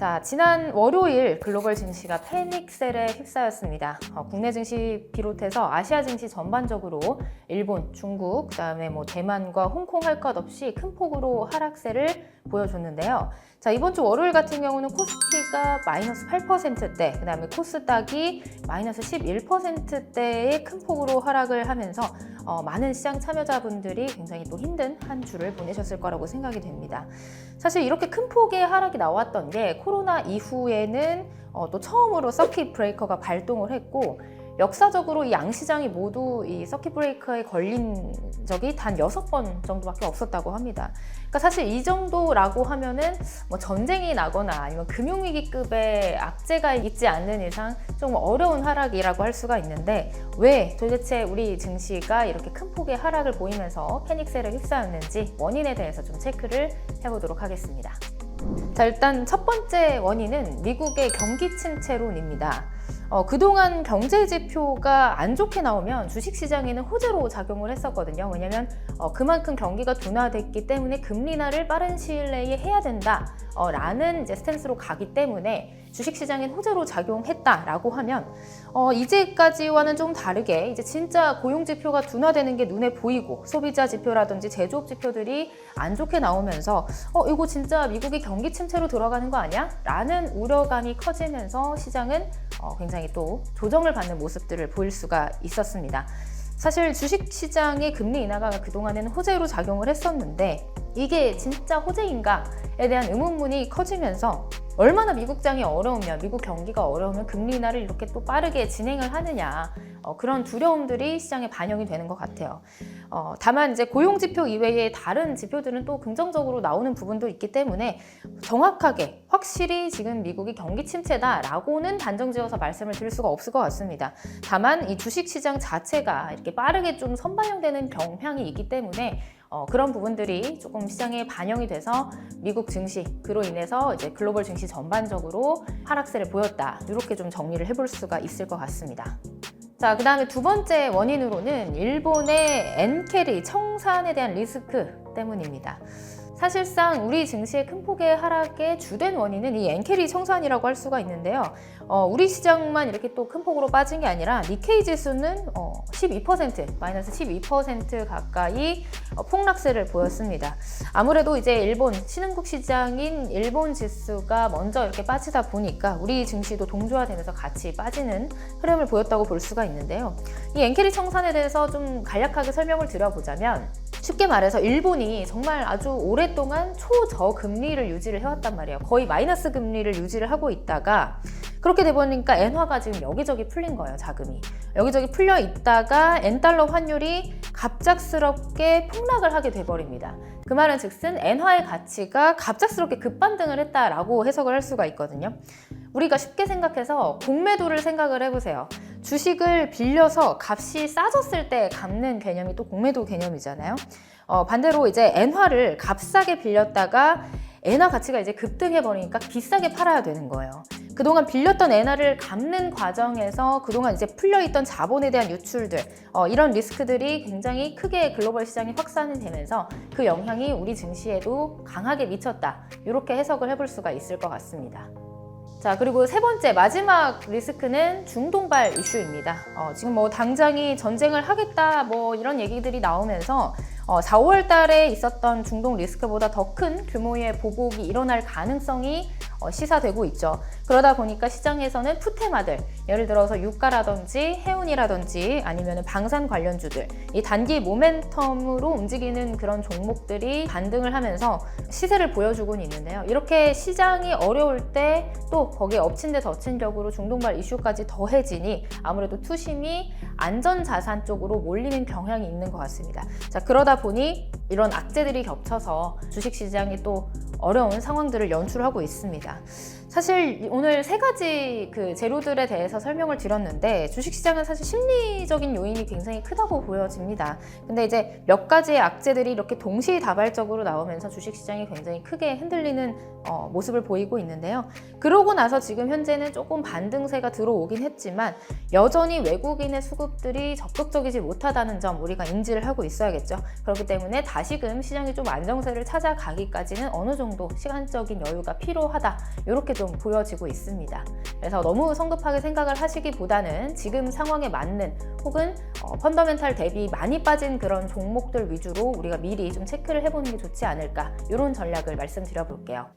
자, 지난 월요일 글로벌 증시가 패닉셀에 휩싸였습니다. 국내 증시 비롯해서 아시아 증시 전반적으로 일본, 중국, 그다음에 대만과 홍콩 할 것 없이 큰 폭으로 하락세를 보여줬는데요. 자, 이번 주 월요일 같은 경우는 코스피가 마이너스 8%대, 그다음에 코스닥이 마이너스 11%대의 큰 폭으로 하락을 하면서 많은 시장 참여자분들이 굉장히 또 힘든 한 주를 보내셨을 거라고 생각이 됩니다. 사실 이렇게 큰 폭의 하락이 나왔던 게 코로나 이후에는 또 처음으로 서킷 브레이커가 발동을 했고, 역사적으로 이 양시장이 모두 이 서킷 브레이커에 걸린 적이 단 6번 정도밖에 없었다고 합니다. 그러니까 사실 이 정도라고 하면은 전쟁이 나거나 아니면 금융위기급의 악재가 있지 않는 이상 좀 어려운 하락이라고 할 수가 있는데, 왜 도대체 우리 증시가 이렇게 큰 폭의 하락을 보이면서 패닉셀에 휩싸였는지 원인에 대해서 좀 체크를 해보도록 하겠습니다. 자, 일단 첫 번째 원인은 미국의 경기 침체론입니다. 그동안 경제 지표가 안 좋게 나오면 주식시장에는 호재로 작용을 했었거든요. 왜냐하면 그만큼 경기가 둔화됐기 때문에 금리 인하를 빠른 시일 내에 해야 된다 라는 이제 스탠스로 가기 때문에 주식시장엔 호재로 작용했다라고 하면 이제까지와는 좀 다르게 이제 진짜 고용지표가 둔화되는 게 눈에 보이고 소비자 지표라든지 제조업 지표들이 안 좋게 나오면서 이거 진짜 미국이 경기 침체로 들어가는 거 아니야? 라는 우려감이 커지면서 시장은 굉장히 또 조정을 받는 모습들을 보일 수가 있었습니다. 사실 주식시장의 금리 인하가 그동안에는 호재로 작용을 했었는데 이게 진짜 호재인가에 대한 의문문이 커지면서 얼마나 미국장이 어려우면, 미국 경기가 어려우면 금리 인하를 이렇게 또 빠르게 진행을 하느냐, 그런 두려움들이 시장에 반영이 되는 것 같아요. 다만 이제 고용지표 이외의 다른 지표들은 또 긍정적으로 나오는 부분도 있기 때문에 정확하게 확실히 지금 미국이 경기 침체다라고는 단정지어서 말씀을 드릴 수가 없을 것 같습니다. 다만 이 주식시장 자체가 이렇게 빠르게 좀 선반영되는 경향이 있기 때문에 그런 부분들이 조금 시장에 반영이 돼서 미국 증시, 그로 인해서 이제 글로벌 증시 전반적으로 하락세를 보였다, 이렇게 좀 정리를 해볼 수가 있을 것 같습니다. 자, 그 다음에 두 번째 원인으로는 일본의 엔캐리 청산에 대한 리스크 때문입니다. 사실상 우리 증시의 큰 폭의 하락의 주된 원인은 이 엔캐리 청산이라고 할 수가 있는데요. 우리 시장만 이렇게 또 큰 폭으로 빠진 게 아니라 니케이 지수는 12%, 마이너스 12% 가까이 폭락세를 보였습니다. 아무래도 이제 일본 신흥국 시장인 일본 지수가 먼저 이렇게 빠지다 보니까 우리 증시도 동조화되면서 같이 빠지는 흐름을 보였다고 볼 수가 있는데요. 이 엔캐리 청산에 대해서 좀 간략하게 설명을 드려보자면, 쉽게 말해서 일본이 정말 아주 오랫동안 초저금리를 유지를 해왔단 말이에요. 거의 마이너스 금리를 유지를 하고 있다가 그렇게 돼 보니까 엔화가 지금 여기저기 풀린 거예요. 자금이 여기저기 풀려 있다가 엔달러 환율이 갑작스럽게 폭락을 하게 돼버립니다. 그 말은 즉슨 엔화의 가치가 갑작스럽게 급반등을 했다라고 해석을 할 수가 있거든요. 우리가 쉽게 생각해서 공매도를 생각을 해보세요. 주식을 빌려서 값이 싸졌을 때 갚는 개념이 또 공매도 개념이잖아요. 반대로 이제 엔화를 값싸게 빌렸다가 엔화 가치가 이제 급등해 버리니까 비싸게 팔아야 되는 거예요. 그동안 빌렸던 엔화를 갚는 과정에서 그동안 이제 풀려있던 자본에 대한 유출들, 이런 리스크들이 굉장히 크게 글로벌 시장에 확산이 되면서 그 영향이 우리 증시에도 강하게 미쳤다, 이렇게 해석을 해볼 수가 있을 것 같습니다. 자, 그리고 세 번째 마지막 리스크는 중동발 이슈입니다. 지금 당장이 전쟁을 하겠다 이런 얘기들이 나오면서 4, 5월 달에 있었던 중동 리스크보다 더 큰 규모의 보복이 일어날 가능성이 시사되고 있죠. 그러다 보니까 시장에서는 푸테마들, 예를 들어서 유가라든지 해운이라든지 아니면 방산 관련주들, 이 단기 모멘텀으로 움직이는 그런 종목들이 반등을 하면서 시세를 보여주고는 있는데요. 이렇게 시장이 어려울 때 또 거기에 엎친 데 덮친 격으로 중동발 이슈까지 더해지니 아무래도 투심이 안전자산 쪽으로 몰리는 경향이 있는 것 같습니다. 자, 그러다 보니 이런 악재들이 겹쳐서 주식시장이 또 어려운 상황들을 연출하고 있습니다. 사실 오늘 세 가지 그 재료들에 대해서 설명을 드렸는데 주식시장은 사실 심리적인 요인이 굉장히 크다고 보여집니다. 근데 이제 몇 가지의 악재들이 이렇게 동시다발적으로 나오면서 주식시장이 굉장히 크게 흔들리는 모습을 보이고 있는데요. 그러고 나서 지금 현재는 조금 반등세가 들어오긴 했지만 여전히 외국인의 수급들이 적극적이지 못하다는 점 우리가 인지를 하고 있어야겠죠. 그렇기 때문에 다시금 시장이 좀 안정세를 찾아가기까지는 어느 정도 시간적인 여유가 필요하다, 이렇게 좀 보여지고 있습니다. 그래서 너무 성급하게 생각을 하시기보다는 지금 상황에 맞는 혹은 펀더멘탈 대비 많이 빠진 그런 종목들 위주로 우리가 미리 좀 체크를 해보는 게 좋지 않을까, 이런 전략을 말씀드려 볼게요.